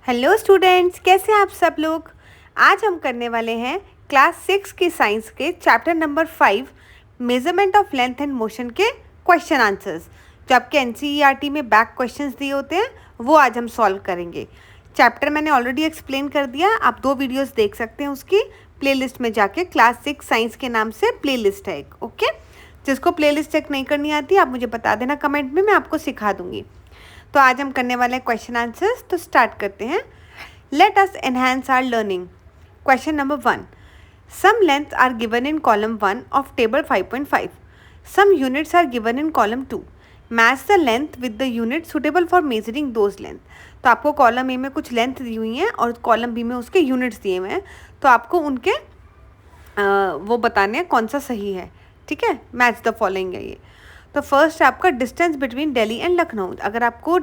Hello students, कैसे हैं आप सब लोग। आज हम करने वाले हैं क्लास 6 की साइंस के chapter number 5 measurement of length and motion के क्वेश्चन आंसर्स। जो आपके एनसीईआरटी में बैक क्वेश्चंस दिए होते हैं वो आज हम सॉल्व करेंगे। चैप्टर मैंने ऑलरेडी एक्सप्लेन कर दिया, आप 2 वीडियोस देख सकते हैं उसकी प्लेलिस्ट में जाके। क्लास 6 साइंस के नाम से प्लेलिस्ट है एक, ओके। जिसको प्लेलिस्ट चेक नहीं करनी आती आप मुझे बता देना कमेंट में, मैं आपको सिखा दूंगी। तो आज हम करने वाले हैं क्वेश्चन आंसर्स, तो स्टार्ट करते हैं। Let us enhance our learning. Question number 1, some lengths are given in column 1 of table 5.5, some units are given in column 2, match the length with the unit suitable for measuring those length. तो आपको column A में कुछ length दी हुई हैं और column B में उसके units दिए हुए हैं, तो आपको उनके वो बताने हैं कौन सा सही है, ठीक है। मैच द फॉलोइंग है ये। तो फर्स्ट है आपका distance between Delhi and Lucknow. अगर आपको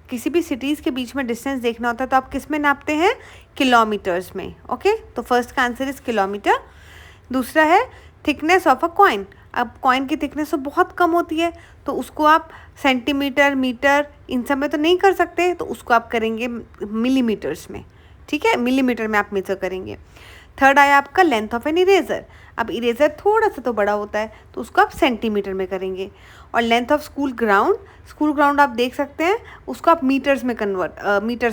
किसी भी सिटीज़ के बीच में डिस्टेंस देखना होता है तो आप किस में नापते हैं, किलोमीटर्स में, ओके। तो फर्स्ट का आंसर इज किलोमीटर। दूसरा है थिकनेस ऑफ अ कॉइन। अब कॉइन की थिकनेस तो बहुत कम होती है, तो उसको आप सेंटीमीटर, मीटर इन सब में तो नहीं कर सकते, तो उसको आप करेंगे मिलीमीटर्स में, ठीक है। मिलीमीटर में आप मेजर करेंगे। थर्ड आया आपका लेंथ ऑफ एन इरेजर। अब इरेजर थोड़ा सा तो बड़ा होता है, तो उसको आप सेंटीमीटर में करेंगे। और लेंथ ऑफ स्कूल ग्राउंड आप देख सकते हैं, उसको आप मीटर्स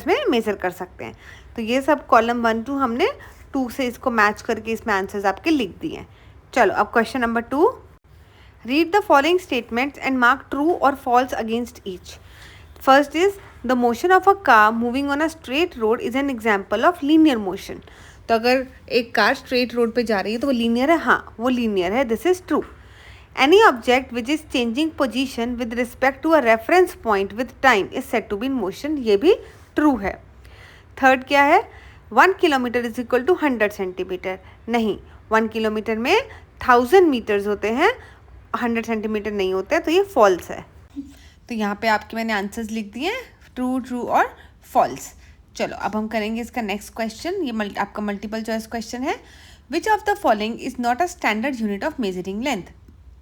में मेजर कर सकते हैं। तो ये सब कॉलम 1 2 हमने 2 से इसको मैच करके इसमें आंसर्स आपके लिख दिए हैं। चलो अब question number 2, read the following statements and mark true or false against each. First is the motion of a car moving on a straight road is an example of linear motion. तो अगर एक car straight road पे जा रही है तो वो linear है, हाँ वो लीनियर है, this is true. Any object which is changing position with respect to a reference point with time is said to be in motion, ये भी ट्रू है। थर्ड क्या है, 1 kilometre is equal to 100 centimetre. नहीं, 1 kilometre में 1000 metres होते हैं, 100 centimetre नहीं होते, तो ये फॉल्स है। तो यहाँ पे आपके मैंने आंसर्स लिख दिए हैं, ट्रू और फॉल्स। चलो अब हम करेंगे इसका नेक्स्ट क्वेश्चन। ये आपका मल्टीपल चॉइस क्वेश्चन है। Which of the following is not a standard unit of measuring length,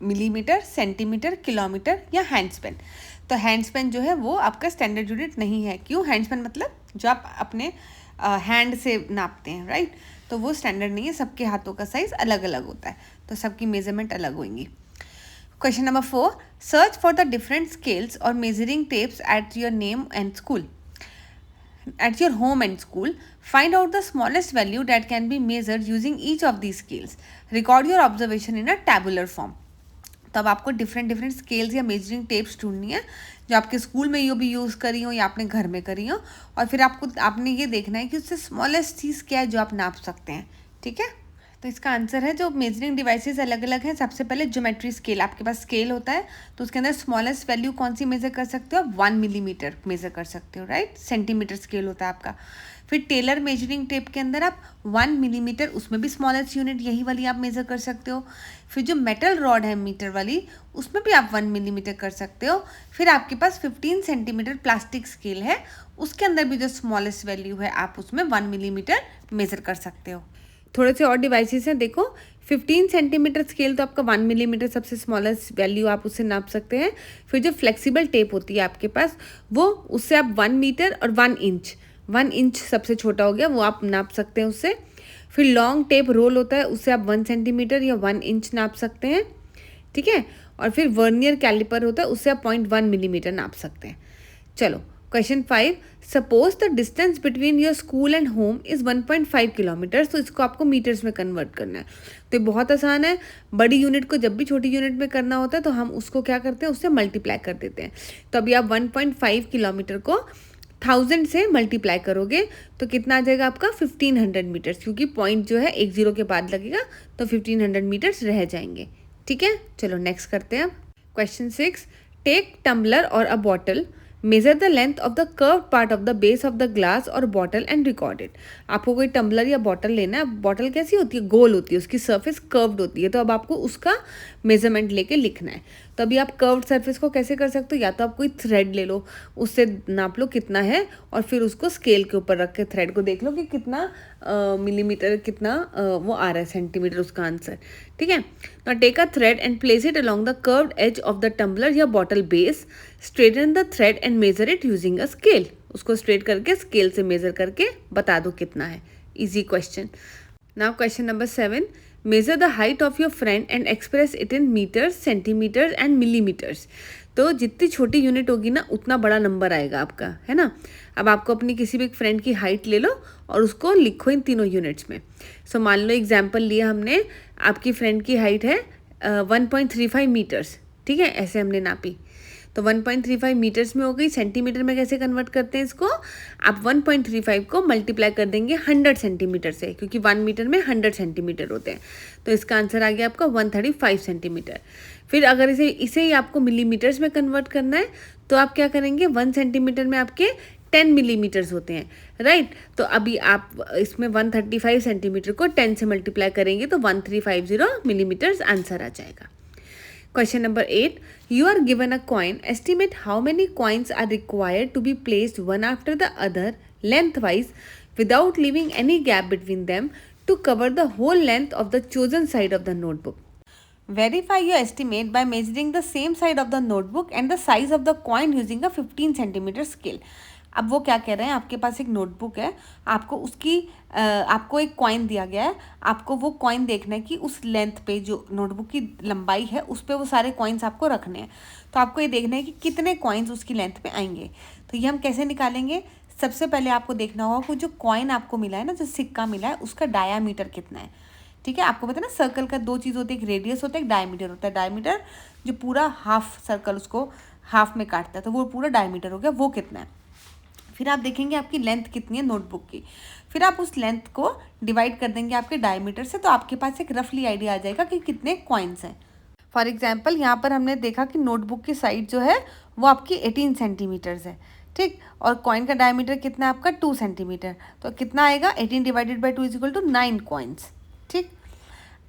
millimetre, centimetre, kilometre या हैंडस्पेन। तो हैंडस्पेन जो है वो आपका स्टैंडर्ड यूनिट नहीं है। क्यों? हैंडस्पेन मतलब जो आप अपने हैंड से नापते हैं, राइट। तो वो स्टैंडर्ड नहीं है, सबके हाथों का साइज अलग अलग होता है, तो सबकी मेजरमेंट अलग होंगी। Question number 4, search for the different scales और measuring tapes at your name and school at your home and school. Find out the smallest value that can be measured using each of these scales. Record your observation in a tabular form. तो अब आपको different scales या measuring tapes ढूंढनी है जो आपके school में यो भी यूज़ करी हो या आपने घर में करी हो, और फिर आपने ये देखना है कि उससे स्मॉलेस्ट चीज़ क्या है जो आप नाप सकते हैं, ठीक है। तो इसका आंसर है, जो मेजरिंग डिवाइसेस अलग अलग हैं, सबसे पहले ज्योमेट्री स्केल। आपके पास स्केल होता है तो उसके अंदर स्मॉलेस्ट वैल्यू कौन सी मेजर कर सकते हो, 1 मिलीमीटर मेजर कर सकते हो, राइट। सेंटीमीटर स्केल होता है आपका। फिर टेलर मेजरिंग टेप के अंदर आप 1 मिलीमीटर, उसमें भी स्मॉलेस्ट यूनिट यही वाली आप मेजर कर सकते हो। फिर जो मेटल रॉड है मीटर वाली, उसमें भी आप 1 मिलीमीटर कर सकते हो। फिर आपके पास 15 सेंटीमीटर प्लास्टिक स्केल है, उसके अंदर भी जो स्मॉलेस्ट वैल्यू है आप उसमें 1 मिलीमीटर मेजर कर सकते हो। थोड़े से और डिवाइसेस हैं, देखो 15 सेंटीमीटर स्केल तो आपका 1 मिलीमीटर सबसे स्मॉलेस्ट वैल्यू आप उससे नाप सकते हैं। फिर जो फ्लेक्सिबल टेप होती है आपके पास, वो उससे आप 1 मीटर और 1 इंच सबसे छोटा हो गया, वो आप नाप सकते हैं उससे। फिर लॉन्ग टेप रोल होता है, उससे आप 1 सेंटीमीटर या 1 इंच नाप सकते हैं, ठीक है। और फिर वर्नियर कैलिपर होता है, उससे आप 0.1 मिलीमीटर नाप सकते हैं। चलो question 5, suppose the distance between your school and home is 1.5 kilometres. तो इसको आपको मीटर्स में कन्वर्ट करना है। तो ये बहुत आसान है। बड़ी यूनिट को जब भी छोटी यूनिट में करना होता है तो हम उसको क्या करते हैं, उससे मल्टीप्लाई कर देते हैं। तो अभी आप 1.5 किलोमीटर को 1000 से मल्टीप्लाई करोगे तो कितना आ जाएगा आपका, 1500 मीटर्स, क्योंकि पॉइंट जो है 10 के बाद लगेगा, तो 1500 मीटर्स रह जाएंगे, ठीक है। चलो नेक्स्ट करते हैं अब क्वेश्चन 6, टेक टम्बलर और अ bottle, measure the length of the curve part of the base of the glass और बॉटल एंड रिकॉर्ड इट। आपको कोई टम्बलर या बॉटल लेना है। बॉटल कैसी होती है, गोल होती है, उसकी सरफेस कर्व्ड होती है, तो अब आपको उसका मेजरमेंट लेके लिखना है। तो अभी आप कर्व्ड सरफेस को कैसे कर सकते हो, या तो आप कोई थ्रेड ले लो, उससे नाप लो कितना है, और फिर उसको स्केल के ऊपर रख के थ्रेड को देख लो कि कितना मिलीमीटर, कितना वो आ रहा है सेंटीमीटर उसका आंसर, ठीक है। Now take a thread and place it along the curved edge of the tumbler या bottle base, straighten the thread and measure it using a scale. उसको स्ट्रेट करके स्केल से मेज़र करके बता दो कितना है। Easy question. Now question number 7, measure the height of your friend and express it in metres, centimetres and millimetres. तो जितनी छोटी यूनिट होगी ना उतना बड़ा नंबर आएगा आपका, है ना। अब आपको अपनी किसी भी फ्रेंड की हाइट ले लो और उसको लिखो इन तीनों यूनिट्स में। सो मान लो एग्जाम्पल लिया हमने, आपकी फ्रेंड की हाइट है 1.35 मीटर्स, ठीक है, ऐसे हमने नापी। तो 1.35 मीटर्स में हो गई। सेंटीमीटर में कैसे कन्वर्ट करते हैं इसको, आप 1.35 को मल्टीप्लाई कर देंगे 100 सेंटीमीटर से, क्योंकि 1 मीटर में 100 सेंटीमीटर होते हैं। तो इसका आंसर आ गया आपका 135 सेंटीमीटर। फिर अगर इसे ही आपको मिलीमीटर्स में कन्वर्ट करना है तो आप क्या करेंगे, 1 सेंटीमीटर में आपके 10 मिलीमीटर्स होते हैं, राइट। तो अभी आप इसमें 135 सेंटीमीटर को 10 से मल्टीप्लाई करेंगे तो 1350 मिलीमीटर्स आंसर आ जाएगा। Question number 8. You are given a coin. Estimate how many coins are required to be placed one after the other lengthwise without leaving any gap between them to cover the whole length of the chosen side of the notebook. Verify your estimate by measuring the same side of the notebook and the size of the coin using a 15 centimeter scale. अब वो क्या कह रहे हैं, आपके पास एक notebook है, आपको उसकी आपको एक कॉइन दिया गया है, आपको वो कॉइन देखना है कि उस लेंथ पे जो नोटबुक की लंबाई है उस पे वो सारे कॉइन्स आपको रखने हैं। तो आपको ये देखना है कि कितने कॉइन्स उसकी लेंथ पे आएंगे। तो ये हम कैसे निकालेंगे, सबसे पहले आपको देखना होगा कि जो कॉइन आपको मिला है ना, जो सिक्का मिला है, उसका डायामीटर कितना है। ठीक है, आपको पता है ना सर्कल का दो चीज़ होती है, एक रेडियस होता है, एक डायमीटर होता है। डायमीटर जो पूरा हाफ सर्कल उसको हाफ में काटता है, तो वो पूरा डायमीटर हो गया, वो कितना है। फिर आप देखेंगे आपकी लेंथ कितनी है नोटबुक की, फिर आप उस लेंथ को डिवाइड कर देंगे आपके डायमीटर से, तो आपके पास एक रफली आइडिया आ जाएगा कि कितने कॉइन्स हैं। फॉर एग्जांपल यहाँ पर हमने देखा कि नोटबुक की साइड जो है वो आपकी 18 सेंटीमीटर्स है, ठीक, और कॉइन का डायमीटर कितना है आपका 2 सेंटीमीटर। तो कितना आएगा, 18 divided by 2 is equal to 9 coins, ठीक।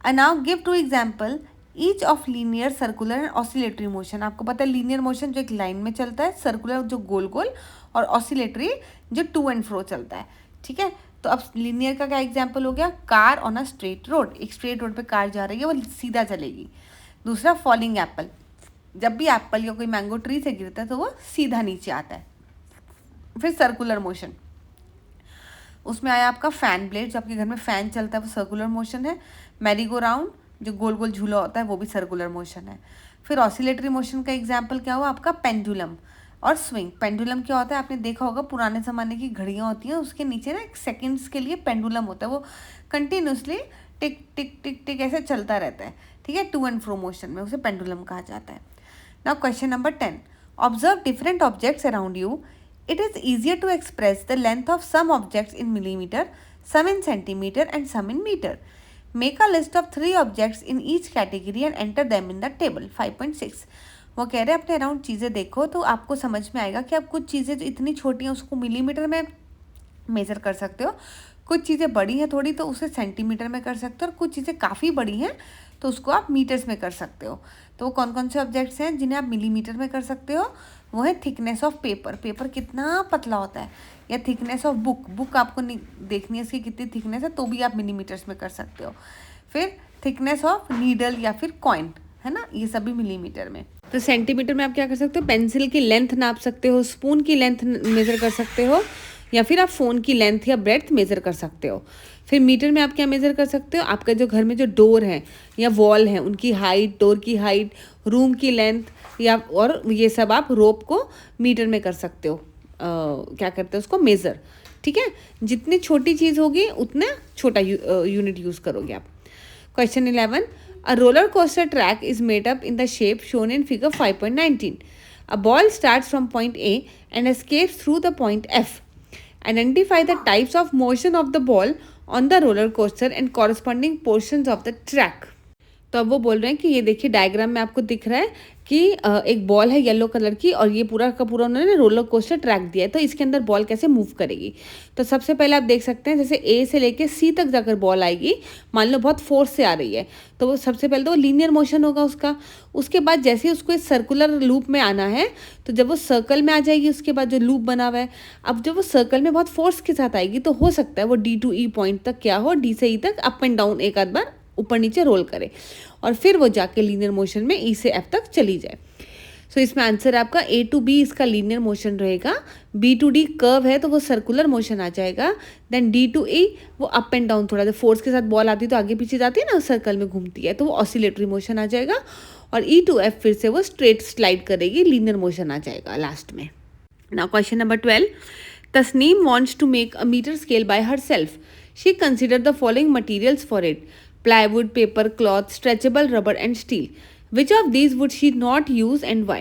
And now give 2 example each of linear, circular and oscillatory motion. आपको पता है लीनियर मोशन जो एक लाइन में चलता है, सर्कुलर जो गोल गोल, और ऑसिलेटरी जो टू एंड फ्रो चलता है, ठीक है। तो अब लीनियर का क्या एग्जाम्पल हो गया, car on a straight road, एक स्ट्रेट रोड पे कार जा रही है, वो सीधा चलेगी। दूसरा फॉलिंग एप्पल, जब भी एप्पल या कोई मैंगो ट्री से गिरता है तो वो सीधा नीचे आता है। फिर सर्कुलर मोशन, उसमें आया आपका फैन ब्लेड, जो आपके घर में फैन चलता है वो सर्कुलर मोशन है। मैरी गो राउंड, जो गोल गोल झूला होता है, वो भी सर्कुलर मोशन है। फिर ऑसिलेटरी मोशन का एग्जाम्पल क्या हुआ आपका, पेंडुलम और स्विंग। पेंडुलम क्या होता है, आपने देखा होगा पुराने ज़माने की घड़ियाँ होती हैं, उसके नीचे ना एक सेकंड्स के लिए पेंडुलम होता है, वो कंटिन्यूसली टिक टिक टिक टिक ऐसे चलता रहता है, ठीक है, टू एंड फ्रो मोशन में, उसे पेंडुलम कहा जाता है। Now question number 10, observe different objects around you, it is easier to express the length of some objects in millimetre, some in centimetre and some in metre. Make a list of 3 objects in each category and enter them in the table. 5.6 वो कह रहे हैं अपने around चीज़ें देखो तो आपको समझ में आएगा कि आप कुछ चीज़ें जो इतनी छोटी हैं उसको मिलीमीटर में मेज़र कर सकते हो, कुछ चीज़ें बड़ी हैं थोड़ी तो उसे सेंटीमीटर में कर सकते हो, और कुछ चीज़ें काफ़ी बड़ी हैं तो उसको आप मीटर्स में कर सकते हो। तो वो कौन कौन से ऑब्जेक्ट्स हैं जिन्हें आप मिलीमीटर में कर सकते हो, वो है थिकनेस ऑफ पेपर, पेपर कितना पतला होता है, या थिकनेस ऑफ बुक, बुक आपको देखनी है इसकी कितनी थिकनेस है तो भी आप मिलीमीटर्स में कर सकते हो। फिर थिकनेस ऑफ नीडल या फिर कॉइन, है ना, ये सभी मिलीमीटर में। तो सेंटीमीटर में आप क्या कर सकते हो, पेंसिल की लेंथ नाप सकते हो, स्पून की लेंथ मेज़र कर सकते हो, या फिर आप फ़ोन की लेंथ या ब्रेड्थ मेज़र कर सकते हो। फिर मीटर में आप क्या मेज़र कर सकते हो, आपका जो घर में जो डोर है या वॉल है उनकी हाइट, डोर की हाइट, रूम की लेंथ, या और ये सब आप रोप को मीटर में कर सकते हो, क्या करते हो उसको मेज़र, ठीक है। जितनी छोटी चीज़ होगी उतना छोटा यूनिट यूज़ करोगे आप। Question 11, a roller coaster track is made up in the shape shown in figure 5.19. A ball starts from point A and escapes through the point F. Identify the types of motion of the ball on the roller coaster and corresponding portions of the track. तो अब वो बोल रहे हैं कि ये देखिए diagram में आपको दिख रहा है कि एक बॉल है येलो कलर की, और ये पूरा का पूरा उन्होंने रोलर कोस्टर ट्रैक दिया है, तो इसके अंदर बॉल कैसे मूव करेगी। तो सबसे पहले आप देख सकते हैं जैसे ए से लेके सी तक जाकर बॉल आएगी, मान लो बहुत फोर्स से आ रही है, तो वो सबसे पहले तो वो लीनियर मोशन होगा उसका। उसके बाद जैसे ही उसको इस सर्कुलर लूप में आना है, तो जब वो सर्कल में आ जाएगी उसके बाद जो लूप बना हुआ है, अब जब वो सर्कल में बहुत फोर्स के साथ आएगी तो हो सकता है वो D to E पॉइंट तक क्या हो, D से E तक अप एंड डाउन एक आध बार ऊपर नीचे रोल करे, और फिर वो जाके लीनियर मोशन में E से F तक चली जाए। सो इसमें आंसर आपका ए टू बी इसका लीनियर मोशन रहेगा, बी टू डी कर्व है तो वो सर्कुलर मोशन आ जाएगा, देन डी टू ई वो अप एंड डाउन थोड़ा सा फोर्स के साथ बॉल आती है तो आगे पीछे जाती है ना, सर्कल में घूमती है तो वो ऑसिलेटरी मोशन आ जाएगा, और ई टू एफ फिर से वो स्ट्रेट स्लाइड करेगी, लीनियर मोशन आ जाएगा लास्ट में। Now question number 12, Tasneem wants to make a meter scale by herself. She considered the following materials for it: plywood, paper, cloth, stretchable rubber and steel. Which of these would she not use and why?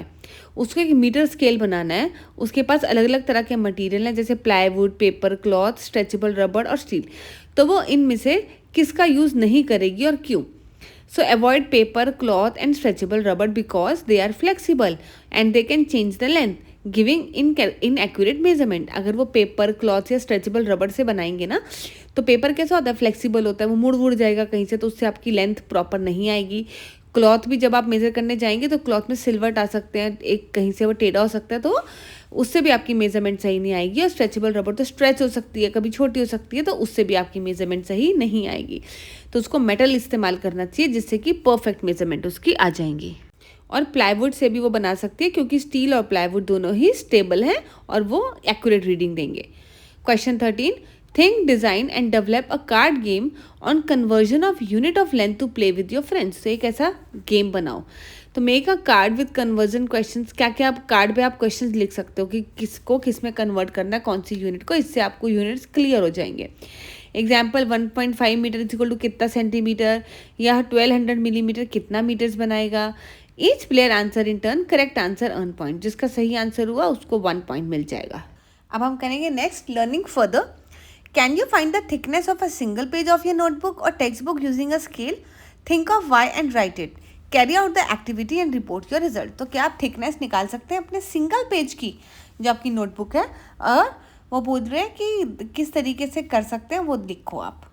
उसको एक metre scale बनाना है, उसके पास अलग अलग तरह के material हैं जैसे plywood, paper, cloth, stretchable rubber और स्टील, तो वो इनमें से किसका यूज़ नहीं करेगी और क्यों? So avoid paper, cloth and stretchable rubber because they are flexible and they can change the length, giving inaccurate measurement. अगर वो पेपर, क्लॉथ या स्ट्रेचेबल रबर से बनाएंगे ना, तो पेपर कैसा होता है, फ्लेक्सिबल होता है, वो मुड़ मुड़ जाएगा कहीं से, तो उससे आपकी लेंथ प्रॉपर नहीं आएगी। क्लॉथ भी जब आप मेज़र करने जाएंगे तो क्लॉथ में सिल्वट आ सकते हैं, एक कहीं से वो टेढ़ा हो सकता है, तो उससे भी आपकी मेजरमेंट सही नहीं आएगी। और स्ट्रेचेबल रबर तो स्ट्रेच हो सकती है, कभी छोटी हो सकती है, तो उससे भी आपकी मेजरमेंट सही नहीं आएगी। तो उसको मेटल इस्तेमाल करना चाहिए जिससे कि परफेक्ट मेजरमेंट उसकी आ जाएंगी। और प्लाईवुड से भी वो बना सकती है क्योंकि स्टील और प्लाईवुड दोनों ही स्टेबल हैं और वो एक्यूरेट रीडिंग देंगे। Question 13, think, design and develop a card game on conversion of unit of length to play with your friends. तो एक ऐसा गेम बनाओ। तो make a card with conversion questions. क्या क्या आप कार्ड पे आप क्वेश्चंस लिख सकते हो कि किसको किस में कन्वर्ट करना है, कौन सी यूनिट को, इससे आपको यूनिट्स क्लियर हो जाएंगे। Example 1.5 metre is equal to कितना सेंटीमीटर, या 1200 मिलीमीटर कितना मीटर्स बनाएगा। Each player answer in turn, correct answer earn point, जिसका सही आंसर हुआ उसको 1 पॉइंट मिल जाएगा। अब हम करेंगे next learning further. Can you find the thickness of a single page of your notebook or text book using a scale? Think of way and write it. Carry out the activity and report your result. तो क्या आप thickness निकाल सकते हैं अपने single page की जो आपकी नोटबुक है, और वो पूछ रहे हैं कि किस तरीके से कर सकते हैं, वो लिखो आप।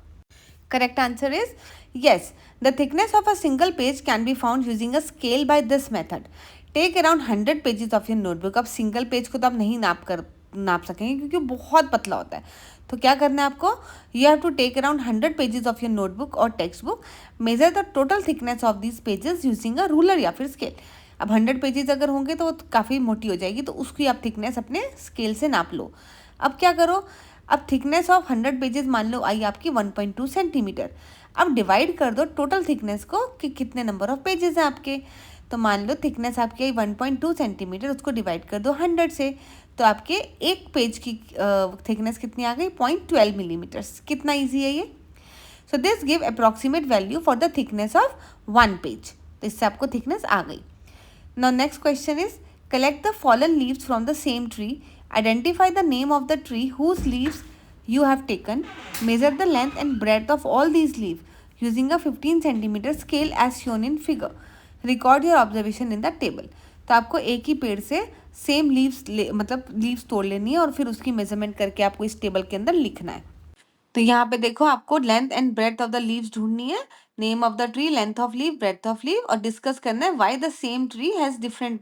Correct answer is yes. The thickness of a single page can be found using a scale by this method. Take around 100 pages of your notebook. अब सिंगल पेज को तो आप नहीं नाप सकेंगे क्योंकि बहुत पतला होता है। तो क्या करना है आपको, you have to take around 100 pages of your notebook or text book. Measure the total thickness of these pages using a ruler या फिर स्केल। अब 100 पेजेस अगर होंगे तो वो काफ़ी मोटी हो जाएगी, तो उसकी आप थिकनेस अपने स्केल से नाप लो। अब क्या करो, अब थिकनेस ऑफ 100 पेजेस मान लो आई आपकी 1.2 सेंटीमीटर। अब डिवाइड कर दो टोटल थिकनेस को कि कितने नंबर ऑफ पेजेस हैं आपके। तो मान लो थिकनेस आपकी आई 1.2 सेंटीमीटर, उसको डिवाइड कर दो 100 से, तो आपके एक पेज की थिकनेस कितनी आ गई, 0.12 मिलीमीटर्स। कितना ईजी है ये। So this give approximate value for the thickness of 1 page. तो इससे आपको थिकनेस आ गई। Now next question is, collect the fallen leaves from the same tree, identify the name of the tree whose leaves you have taken, measure the length and breadth of all these leaves using a 15 centimeter scale as shown in figure, record your observation in the table। तो आपको एक ही पेड़ से same leaves मतलब leaves तोड़ लेनी है और फिर उसकी मेजरमेंट करके आपको इस टेबल के अंदर लिखना है। तो यहाँ पे देखो आपको length and breadth of the leaves ढूंढनी है, name of the tree, length of leaf, breadth of leaf, और डिस्कस करना है why the same tree has different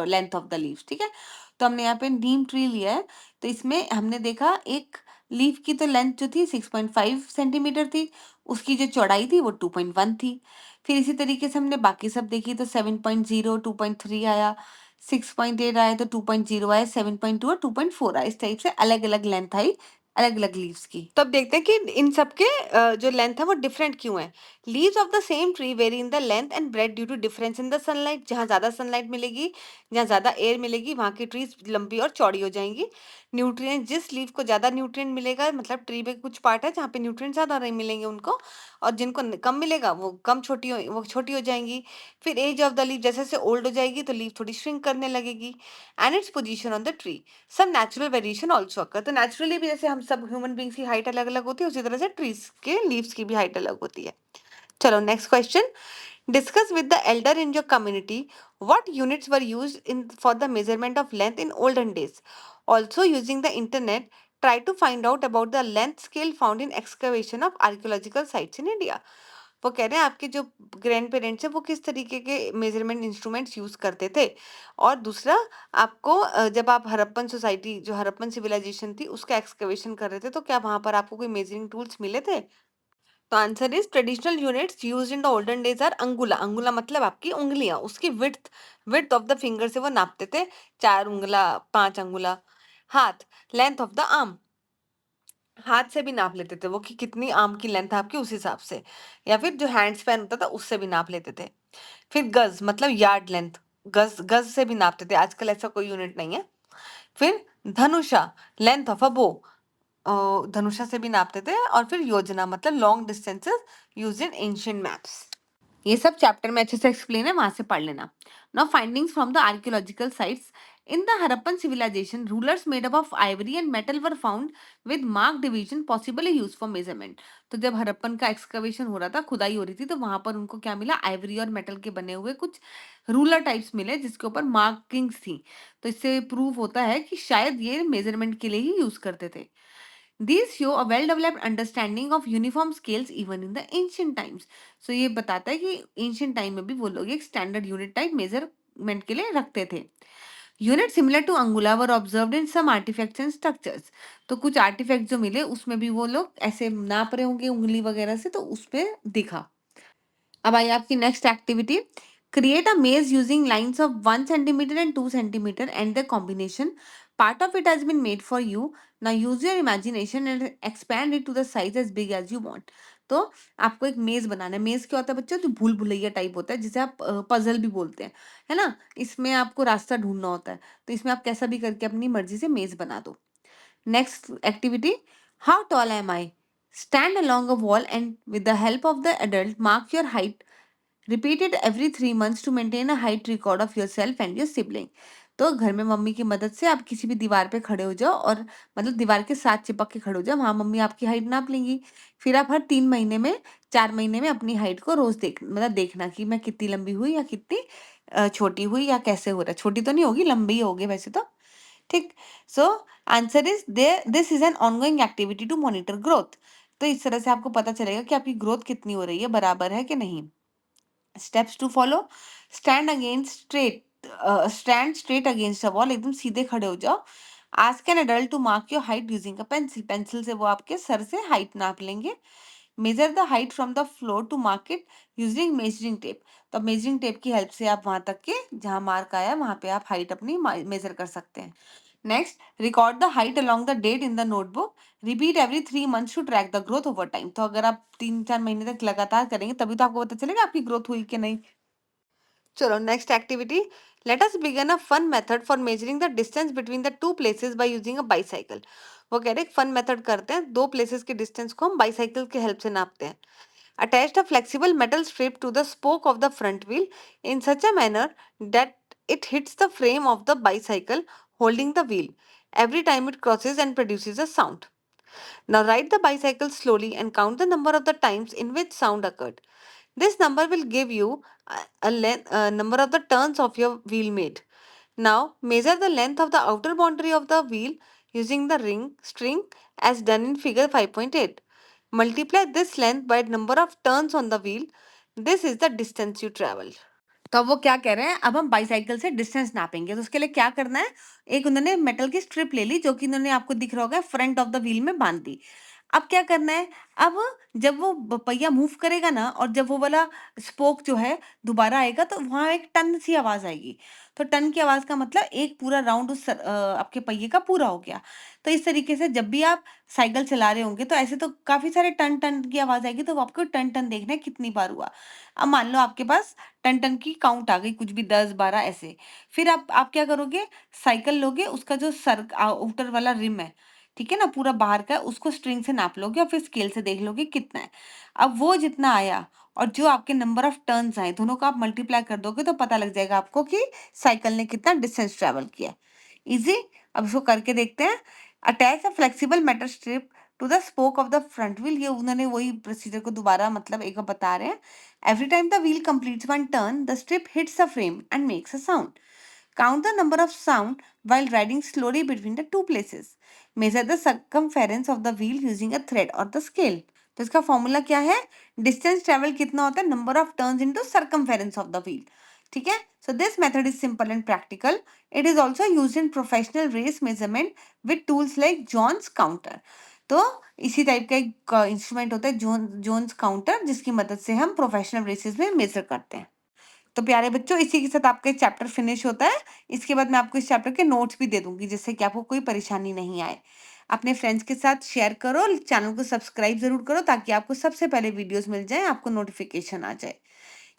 length of the leaves. ठीक है, तो हमने यहाँ पे नीम ट्री लिया है, तो इसमें हमने देखा एक लीफ की तो लेंथ जो थी 6.5 सेंटीमीटर थी, उसकी जो चौड़ाई थी वो 2.1 थी। फिर इसी तरीके से हमने बाकी सब देखी तो 7.0, 2.3 आया, 6.8 आया, तो 2.0 आया, 7.2 और 2.4 आया। इस टाइप से अलग अलग लेंथ आई अलग अलग लीव्स की। तब देखते हैं कि इन सब के जो लेंथ है वो डिफरेंट क्यों है। Leaves of the same tree vary in the length and breadth due to difference in the sunlight. जहाँ ज़्यादा सनलाइट मिलेगी, जहाँ ज़्यादा एयर मिलेगी, वहाँ की ट्रीज लंबी और चौड़ी हो जाएंगी। न्यूट्रिएंट, जिस लीव को ज़्यादा न्यूट्रिएंट मिलेगा, मतलब ट्री में कुछ पार्ट है जहाँ पे न्यूट्रिएंट ज़्यादा नहीं मिलेंगे उनको, और जिनको कम मिलेगा वो छोटी हो जाएंगी। फिर एज ऑफ द लीव, जैसे जैसे ओल्ड हो जाएगी तो लीव थोड़ी श्रिंक करने लगेगी। And its position on the tree, सब नेचुरल वेरिएशन ऑल्सो अकर। तो नेचुरली भी जैसे हम सब ह्यूमन बींग्स की हाइट अलग अलग होती है, उसी तरह से ट्रीज के लीव्स की भी हाइट अलग होती है। चलो next question, discuss with the elder in your community what units were used in for the measurement of length in olden days. Also using the internet try to find out about the length scale found in excavation of archaeological sites in India. वो कह रहे हैं आपके जो grand parents हैं वो किस तरीके के मेजरमेंट इंस्ट्रूमेंट्स यूज करते थे। और दूसरा, आपको जब आप हड़प्पन सोसाइटी, जो हड़प्पन सिविलाइजेशन थी, उसका एक्सकवेशन कर रहे थे, तो क्या वहां पर आपको कोई मेजरिंग टूल्स मिले थे। तो answer is traditional units used in the olden days are angula. अंगुला मतलब आपकी उंगलियां, उसकी width width of the finger से वो नापते थे, 4 उंगला, 5 अंगुला। हाथ, लेंथ ऑफ द आर्म, हाथ से भी नाप लेते थे वो कि कितनी आर्म की लेंथ है आपकी, उस हिसाब से, या फिर जो हैंड स्पैन होता था उससे भी नाप लेते थे। फिर गज मतलब यार्ड लेंथ, गज गज से भी नापते थे, आजकल ऐसा कोई यूनिट नहीं है। फिर धनुषा, लेंथ ऑफ अ बो, धनुषा से भी नापते थे। और फिर योजना मतलब long distances use in ancient maps. ये सब चैप्टर में अच्छे से एक्सप्लेन है, वहां से पढ़ लेना। Now findings from the archaeological sites. In the Harappan civilisation rulers made up of ivory and metal were found with mark division possibly use for measurement. तो जब हरप्पन का एक्सकवेशन हो रहा था, खुदाई हो रही थी, तो वहां पर उनको क्या मिला, आइवरी और मेटल के बने हुए कुछ रूलर टाइप्स मिले जिसके ऊपर मार्किंग्स थी। तो इससे प्रूव होता है कि शायद ये मेजरमेंट के लिए ही यूज करते थे। These show a well-developed understanding of uniform scales even in the ancient times. So ये बताता है कि ancient time में भी वो लोग एक standard unit type measurement के लिए रखते थे। Unit similar to अंगुला were observed in some artifacts and structures. तो कुछ artifacts जो मिले उसमें भी वो लोग ऐसे नाप रहे होंगे उंगली वगैरह से, तो उस पे दिखा। अब आई आपकी next activity. Create a maze using lines of 1 centimetre and 2 centimetre and the combination part of it has been made for you. Now use your imagination and expand it to the size as big as you want. तो आपको एक मेज बनाना है। मेज क्या होता है बच्चों, जो भूल भुलैया टाइप होता है, जिसे आप पजल भी बोलते हैं, है ना। इसमें आपको रास्ता ढूंढना होता है, तो इसमें आप कैसा भी करके अपनी मर्जी से मेज बना दो। Next activity. How tall am I? Stand along a wall and with the help of the adult mark your height. Repeat it every 3 months to maintain a height record of yourself and your sibling. तो घर में mummy की मदद से आप किसी भी दीवार पे खड़े हो जाओ और मतलब दीवार के साथ चिपक के खड़े हो जाओ, वहां मम्मी आपकी हाइट नाप लेंगी। फिर आप हर 3 महीने में, 4 महीने में अपनी हाइट को रोज देखना कि मैं कितनी लंबी हुई या कितनी छोटी हुई या कैसे हो रहा है। छोटी तो नहीं होगी, लंबी ही होगी वैसे तो। ठीक। So answer is there, this is an ongoing activity to monitor growth. तो इस तरह से आपको पता चलेगा कि आपकी ग्रोथ कितनी हो रही है, बराबर है कि नहीं। Steps to follow. Stand against straight, stand straight against a wall, एकदम सीधे खड़े हो जाओ। Ask an adult to mark your height using a pencil, pencil से वो आपके सर से हाइट नाप लेंगे। Measure the height from the floor to mark it using measuring tape. तो मेजरिंग टेप की हेल्प से आप वहां तक के जहां मार्क आया वहां पे आप हाइट अपनी मेजर कर सकते हैं। Next, record the height along the date in the notebook. Repeat every 3 months to track the growth over time. तो अगर आप 3-4 महीने तक लगातार करेंगे तभी तो आपको पता चलेगा आपकी ग्रोथ हुई कि नहीं। चलो next activity. Let us begin a fun method for measuring the distance between the two places by using a bicycle. वो कह रहे हैं फन मेथड करते हैं, दो प्लेसेस के डिस्टेंस को हम बाईसाइकिल की हेल्प से नापते हैं। Attach a flexible metal strip to the spoke of the front wheel in such a manner that it hits the frame of the bicycle holding the wheel every time it crosses and produces a sound. Now ride the bicycle slowly and count the number of the times in which sound occurred. This number will give you a number of the turns of your wheel made. Now measure the length of the outer boundary of the wheel using the ring string as done in figure 5.8. Multiply this length by number of turns on the wheel. This is the distance you traveled. तो अब वो क्या कह रहे हैं, अब हम bicycle से डिस्टेंस नापेंगे। तो उसके लिए क्या करना है, एक उन्होंने मेटल की स्ट्रिप ले ली जो कि उन्होंने आपको दिख रहा होगा फ्रंट ऑफ द व्हील में बांध दी। अब क्या करना है, अब जब वो पहिया मूव करेगा ना और जब वो वाला स्पोक जो है दोबारा आएगा तो वहां एक टन सी आवाज आएगी। तो टन की आवाज का मतलब एक पूरा राउंड उस आपके पहिए का पूरा हो गया। तो इस तरीके से जब भी आप साइकिल चला रहे होंगे तो ऐसे तो काफी सारे टन टन की आवाज आएगी, तो वो आपको टन टन देखना है कितनी बार हुआ। अब मान लो आपके पास टन टन की काउंट आ गई, कुछ भी 10-12 ऐसे। फिर आप क्या करोगे, साइकिल लोगे, उसका जो सर आउटर वाला रिम है, ठीक है ना, पूरा बाहर का है, उसको स्ट्रिंग से नाप लोगे और फिर स्केल से देख लोगे कितना है। अब वो जितना आया और जो आपके नंबर ऑफ टर्न्स आए, दोनों का आप मल्टीप्लाई कर दोगे तो पता लग जाएगा आपको कि साइकिल ने कितना डिस्टेंस ट्रेवल किया। इजी। अब इसको करके देखते हैं। Attach a flexible metal strip to the spoke of the front wheel. ये उन्होंने वही प्रोसीजर को दोबारा मतलब एक बार बता रहे हैं। Every time the wheel completes one turn the strip hits the frame and makes a sound. Count the number of sound while riding slowly between the two places. Measure the circumference of the wheel using a thread or the scale. तो इसका formula क्या है, distance travel कितना होता है, number of turns into circumference of the wheel. ठीक है। So this method is simple and practical. It is also use in professional race measurement with tools like Jones counter. तो इसी type का एक instrument होता है जोन्स काउंटर, जिसकी मदद से हम प्रोफेशनल रेसेस में मेजर करते हैं। तो प्यारे बच्चों, इसी के साथ आपका चैप्टर फिनिश होता है। इसके बाद मैं आपको इस चैप्टर के नोट्स भी दे दूंगी, जिससे कि आपको कोई परेशानी नहीं आए। अपने फ्रेंड्स के साथ शेयर करो, चैनल को सब्सक्राइब जरूर करो, ताकि आपको सबसे पहले वीडियोस मिल जाए, आपको नोटिफिकेशन आ जाए।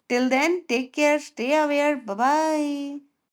Till then take care, stay aware, bye bye.